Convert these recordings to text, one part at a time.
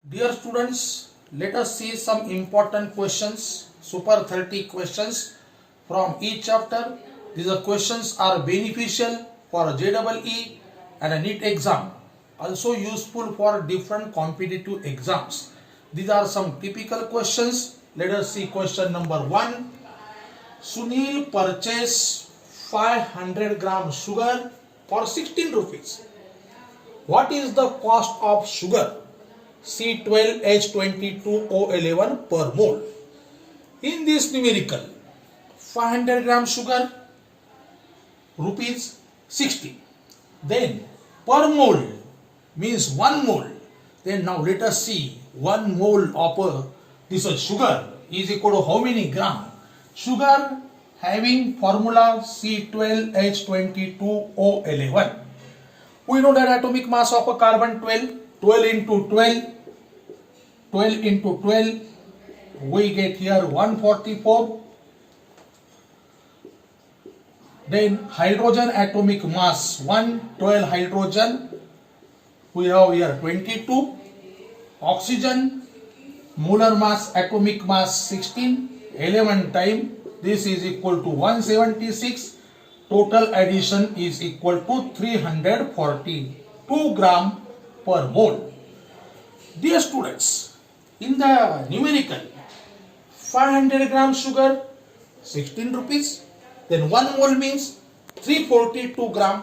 Dear students, let us see some important questions, super 30 questions from each chapter. These questions are beneficial for JEE and a NEET exam, also useful for different competitive exams. These are some typical questions. Let us see question number 1. Sunil purchased 500 gram sugar for 16 rupees. What is the cost of sugar? C12H22O11 per mole. In this numerical, 500 gram sugar, rupees 60. Then per mole means 1 mole. Then now let us see 1 mole of this sugar is equal to how many gram? Sugar having formula C12H22O11. We know that atomic mass of a carbon 12. 12 into 12, 12 into 12, we get here 144. Then hydrogen atomic mass 1, 12 hydrogen, we have here 22. Oxygen molar mass, atomic mass 16, 11 time, this is equal to 176. Total addition is equal to 342 gram per mole. Dear students, in the numerical, 500 gram sugar, 16 rupees. Then 1 mole means 342 gram.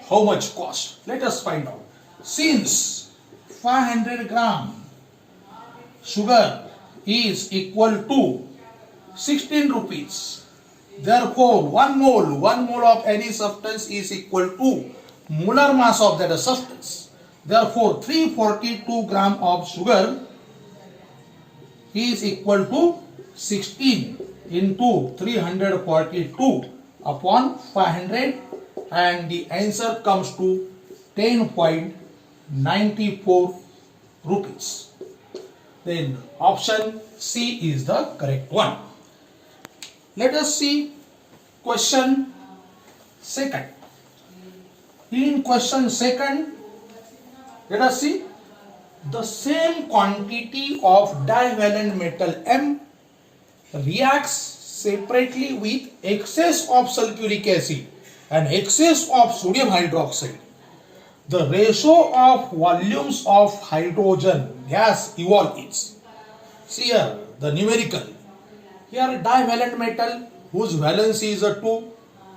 How much cost? Let us find out. Since 500 gram sugar is equal to 16 rupees, therefore 1 mole of any substance is equal to molar mass of that substance. Therefore, 342 gram of sugar is equal to 16 into 342 upon 500, and the answer comes to 10.94 rupees. Then option C is the correct one. Let us see question second. In question second, let us see the same quantity of divalent metal M reacts separately with excess of sulfuric acid and excess of sodium hydroxide. The ratio of volumes of hydrogen gas evaluates. See here the numerical. Here divalent metal whose valence is a 2.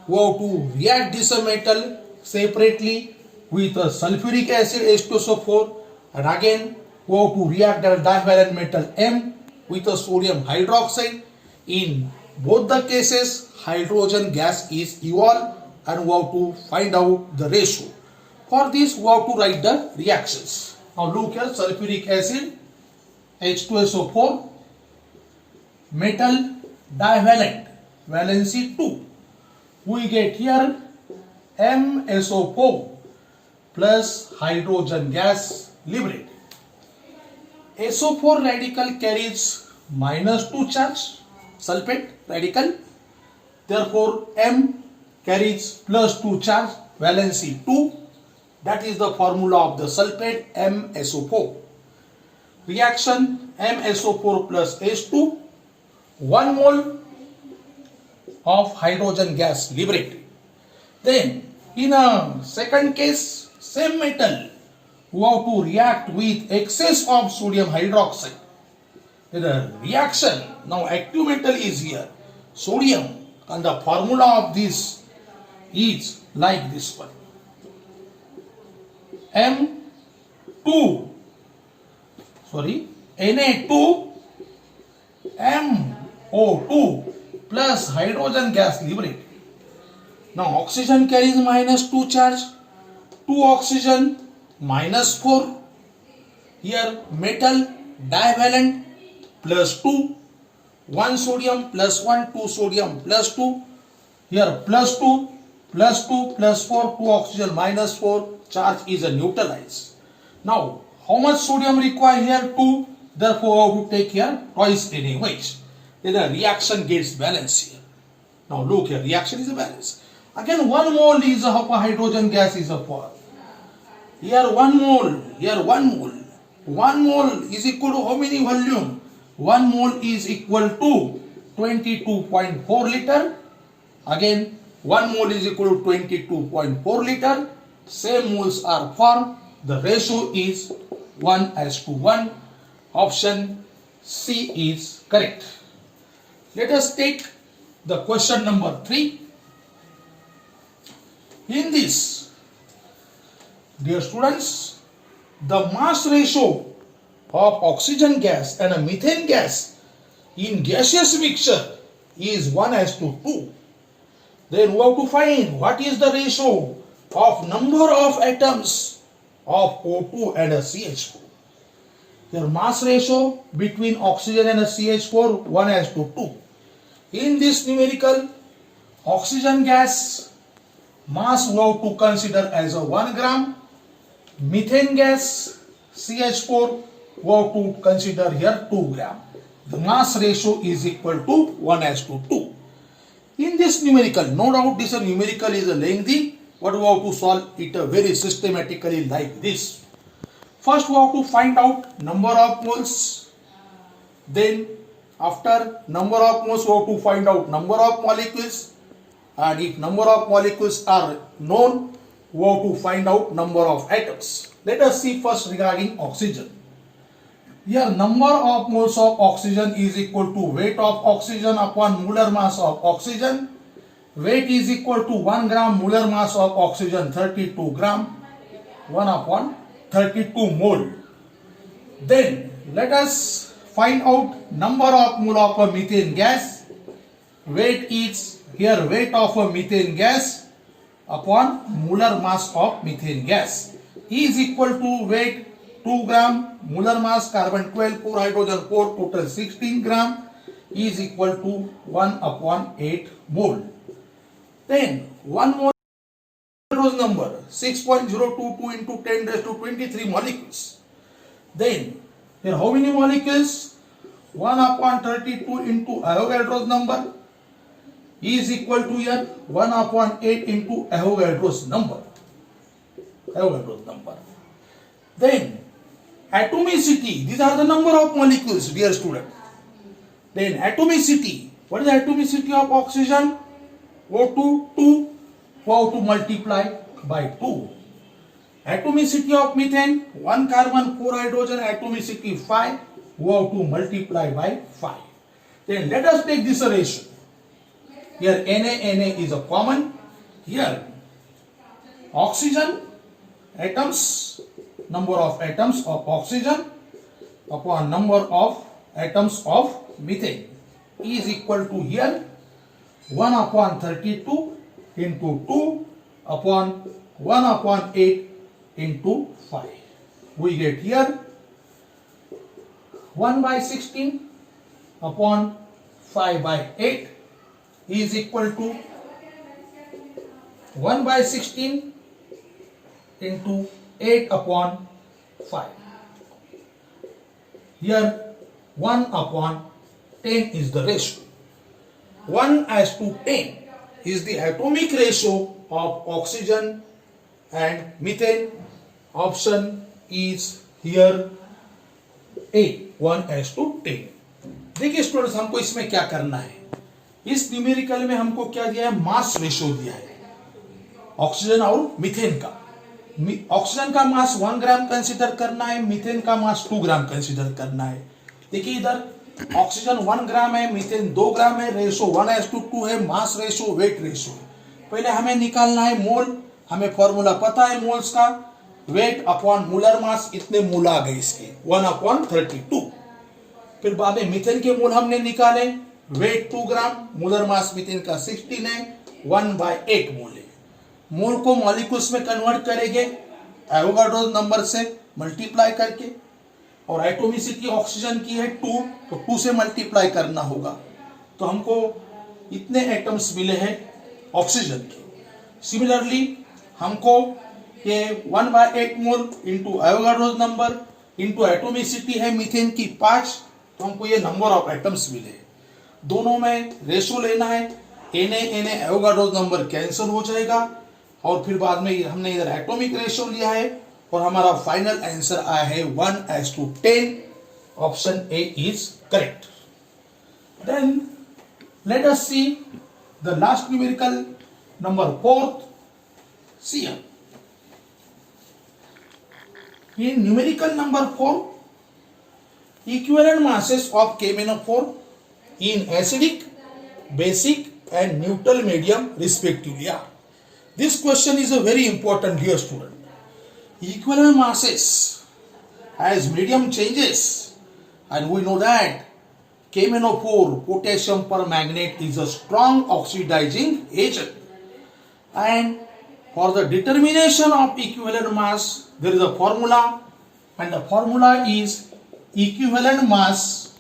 We have to react this metal separately with a sulfuric acid H2SO4, and again we have to react the divalent metal M with a sodium hydroxide. In both the cases hydrogen gas is evolved and we have to find out the ratio. For this we have to write the reactions. Now look here, sulfuric acid H2SO4, metal divalent valency 2. We get here MSO4 plus hydrogen gas liberated. SO4 radical carries -2 charge, sulfate radical. Therefore, M carries +2 charge, valency 2. That is the formula of the sulfate MSO4. Reaction MSO4 plus H2, 1 mole of hydrogen gas liberated. Then in a second case, same metal, we have to react with excess of sodium hydroxide. The reaction, now active metal is here, sodium, and the formula of this is like this one. Na2 MO2 plus hydrogen gas liberated. Now oxygen carries -2 charge, 2 oxygen -4. Here metal divalent +2, 1 sodium +1, 2 sodium +2. Here +2, +2, +4, 2 oxygen -4, charge is neutralized. Now how much sodium required here? 2. Therefore I have to take here twice anyways. Then the reaction gets balance here. Now look here, reaction is a balance. Again 1 mole is of a hydrogen gas is a 4. Here 1 mole, here 1 mole. 1 mole is equal to how many volume? 1 mole is equal to 22.4 liter. Again, 1 mole is equal to 22.4 liter. Same moles are formed. The ratio is 1:1. Option C is correct. Let us take the question number 3. In this, dear students, the mass ratio of oxygen gas and a methane gas in gaseous mixture is 1:2. Then we have to find what is the ratio of number of atoms of O2 and a CH4. Your mass ratio between oxygen and a CH4 1:2. In this numerical, oxygen gas mass we have to consider as a 1 gram. Methane gas CH4 we have to consider here 2 gram. The mass ratio is equal to 1:2. In this numerical, no doubt this numerical is a lengthy, but we have to solve it very systematically like this. First we have to find out number of moles. Then after number of moles we have to find out number of molecules. And if number of molecules are known, we have to find out number of atoms. Let us see first regarding oxygen. Here number of moles of oxygen is equal to weight of oxygen upon molar mass of oxygen. Weight is equal to 1 gram, molar mass of oxygen 32 gram, 1 upon 32 mole. Then let us find out number of mole of a methane gas. Weight is here weight of a methane gas upon molar mass of methane gas is equal to weight 2 gram, molar mass carbon 12, 4 hydrogen 4, total 16 gram is equal to 1 upon 8 mole. Then 1 mole number 6.022 into 10 raised to 23 molecules. Then here how many molecules? 1 upon 32 into Avogadro's number is equal to here 1 upon 8 into Avogadro's number. Then atomicity, these are the number of molecules, dear student. Then atomicity, what is the atomicity of oxygen? O2, 2, we have to multiply by 2. Atomicity of methane, 1 carbon, 4 hydrogen, atomicity 5, we have to multiply by 5. Then let us take this ratio. Here Na is a common. Here oxygen atoms, number of atoms of oxygen upon number of atoms of methane is equal to here 1 upon 32 into 2 upon 1 upon 8 into 5. We get here 1 by 16 upon 5 by 8 is equal to 1 by 16 into 8 upon 5. Here 1 upon 10 is the ratio. 1:10 is the atomic ratio of oxygen and methane. Option is here A, 1:10. देखिए students, हमको इसमें क्या करना है. इस numerical में हमको क्या दिया है? मास रेशियो दिया है ऑक्सीजन और मीथेन का. ऑक्सीजन का मास 1 ग्राम कंसीडर करना है, मीथेन का मास 2 ग्राम कंसीडर करना है. देखिए इधर ऑक्सीजन 1 ग्राम है, मीथेन 2 ग्राम है, रेशो 1:2 है, मास रेशो, वेट रेशो. पहले हमें निकालना है मोल. हमें फॉर्मूला पता है मोल्स का. वेट अपॉन मोलर मास, इतने मोल आ गए इसके 1/32. फिर बाद में मीथेन के मोल हमने निकाले. वेट 2 ग्राम, मोलर मास मीथेन का 16 है, 1/8 मोल है. मोल को मॉलिक्यूल्स में कन्वर्ट करेंगे एवोगाड्रो नंबर से मल्टीप्लाई करके. और एटोमिसिटी ऑक्सीजन की है 2, तो 2 से मल्टीप्लाई करना होगा. तो हमको इतने एटम्स मिले हैं ऑक्सीजन के. सिमिलरली हमको ये 1/8 mole into Avogadro number into atomicity है मीथेन की 5, तो हमको ये नंबर ऑफ एटम्स मिले. दोनों में रेशो लेना है. Na एवोगाड्रो नंबर कैंसिल हो जाएगा. और फिर बाद में हमने इधर एटॉमिक रेशियो लिया है और हमारा फाइनल आंसर आया है 1:10. Option A is correct. Then let us see the last numerical number 4. See in numerical number 4, equivalent masses of KMnO4 in acidic, basic and neutral medium respectively are. This question is a very important, dear student. Equivalent masses as medium changes, and we know that KMnO4, potassium permanganate, is a strong oxidizing agent, and for the determination of equivalent mass there is a formula, and the formula is equivalent mass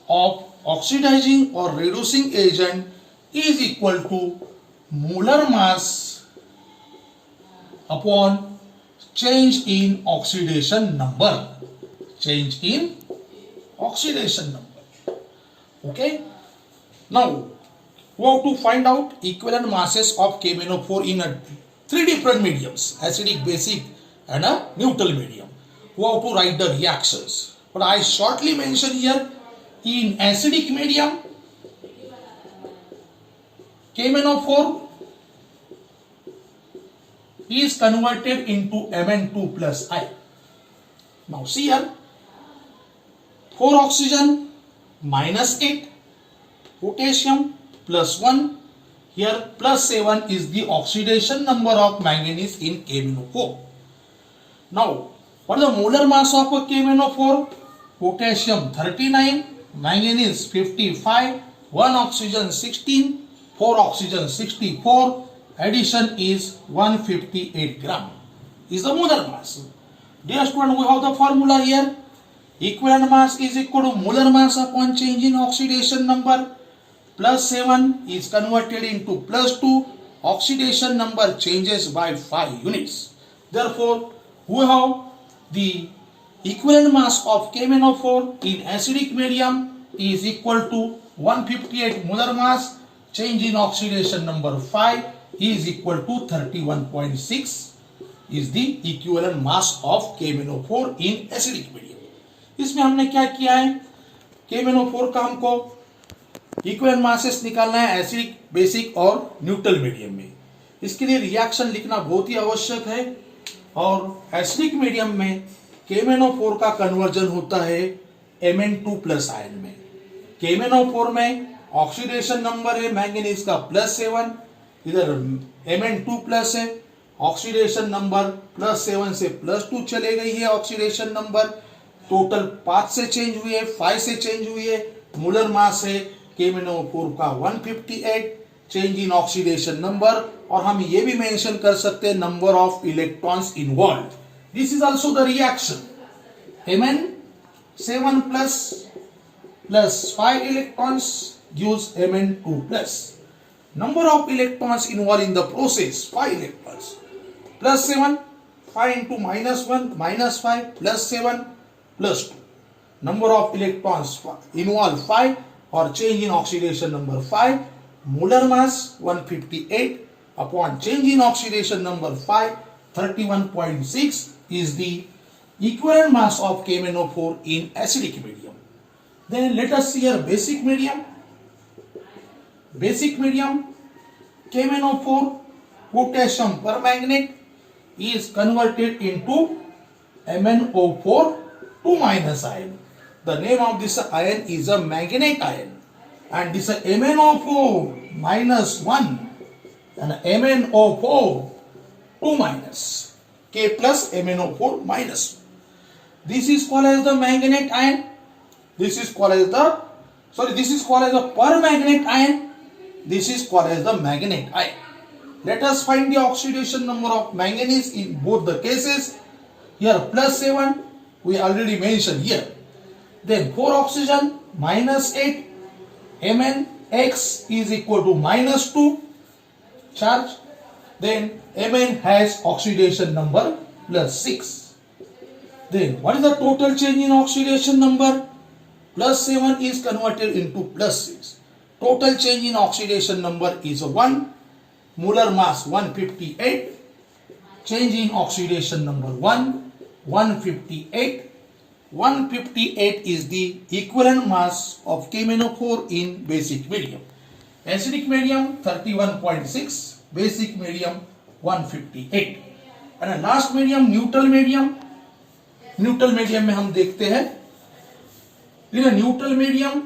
of oxidizing or reducing agent is equal to molar mass upon change in oxidation number. Change in oxidation number. Okay. Now we have to find out equivalent masses of KMnO4 in three different mediums: acidic, basic and a neutral medium. We have to write the reactions, but I shortly mention here, in acidic medium KMnO4 is converted into Mn2 plus I. Now see here, 4 oxygen minus 8, potassium plus 1, here plus 7 is the oxidation number of manganese in KMnO4. Now what is the molar mass of KMnO4? Potassium 39, manganese 55, 1 oxygen 16, 4 oxygen 64, addition is 158 gram is the molar mass. Dear student, we have the formula here. Equivalent mass is equal to molar mass upon change in oxidation number. Plus 7 is converted into plus 2. Oxidation number changes by 5 units. Therefore, we have the equivalent mass of KMnO4 in acidic medium is equal to 158 molar mass. Change in oxidation number 5 is equal to 31.6 is the equivalent mass of KMnO4 in acidic medium. इसमें हमने क्या किया है, KMnO4 का हमको equivalent masses निकालना है acidic, basic और न्यूट्रल मीडियम में. इसके लिए रिएक्शन लिखना बहुत ही आवश्यक है. और एसिडिक मीडियम में KMnO4 का कन्वर्जन होता है Mn2 प्लस आयन में. KMnO4 में ऑक्सीडेशन नंबर है मैंगनीज का +7, इधर Mn2 प्लस है, ऑक्सीडेशन नंबर +7 से +2 चले गई है. ऑक्सीडेशन नंबर टोटल 5 से चेंज हुई है, 5 से चेंज हुई है. मोलर मास है KMnO4 का 158, चेंज इन ऑक्सीडेशन नंबर. और हम ये भी मेंशन कर सकते हैं number of electrons involve. This is also the reaction. Mn7 plus 5 electrons gives Mn2 plus. Number of electrons involved in the process 5 electrons. Plus 7, 5 into -1, -5 plus 7 plus 2. Number of electrons involved 5 or change in oxidation number 5. Molar mass 158 upon change in oxidation number 5, 31.6 is the equivalent mass of KMnO4 in acidic medium. Then let us see here basic medium. Basic medium KMnO4 potassium permanganate is converted into MnO4 2 minus ion. The name of this ion is a manganate ion, and this is MnO4 minus 1 and MnO4 2 minus K plus MnO4 minus. This is called as the manganate ion. This is called as the permanganate ion. This is called as the manganate ion. Let us find the oxidation number of manganese in both the cases. Here +7 we already mentioned here. Then 4 oxygen -8, Mnx is equal to -2 charge. Then Mn has oxidation number +6. Then what is the total change in oxidation number? +7 is converted into +6. Total change in oxidation number is 1. Molar mass 158. change in oxidation number 158. 158 is the equivalent mass of KMnO4 in basic medium. Acidic medium 31.6, basic medium 158. and last medium neutral medium. Neutral medium में हम देखते हैं in neutral medium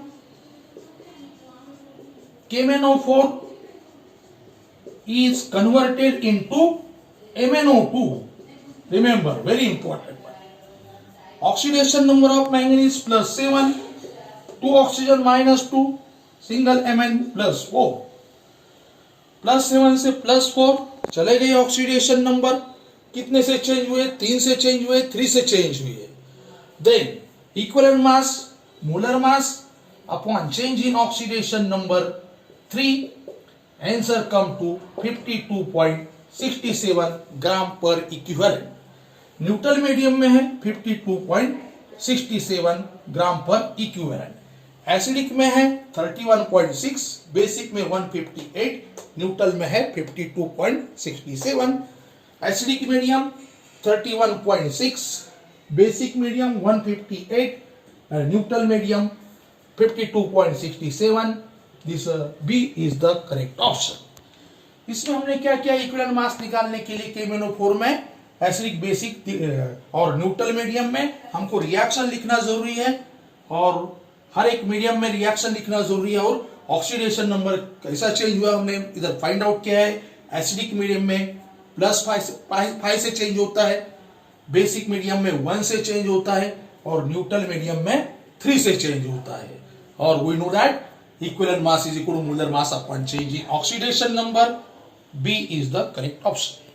KMnO4 is converted into MnO2. Remember, very important one. Oxidation number of manganese +7, 2 oxygen -2, single Mn +4. +7 से +4 चले गए. Oxidation number कितने से change हुए? 3 से चेंज हुए, 3 से चेंज हुए. Then equivalent mass, molar mass upon change in oxidation number 3, answer come to 52.67 gram पर इक्विवेलेंट. न्यूट्रल मीडियम में है 52.67 ग्राम पर इक्विवेलेंट. एसिडिक में है 31.6, बेसिक में 158, न्यूट्रल में है 52.67. Acidic medium 31.6, basic medium 158, neutral medium 52.67. This B is the correct option. इसमें हमने क्या किया? इक्विवेलेंट मास निकालने के लिए KMnO4 में एसिडिक, बेसिक और न्यूट्रल मीडियम में हमको रिएक्शन लिखना जरूरी है और हर एक मीडियम में रिएक्शन लिखना जरूरी है और ऑक्सीडेशन नंबर कैसा चेंज हुआ हमने इधर फाइंड आउट किया है. एसिडिक मीडियम में +5 से चेंज होता है, बेसिक मीडियम में 1 से चेंज होता है और न्यूट्रल मीडियम में 3 से चेंज होता है. और we know that equivalent mass is equal to molar mass upon change in oxidation number. B is the correct option.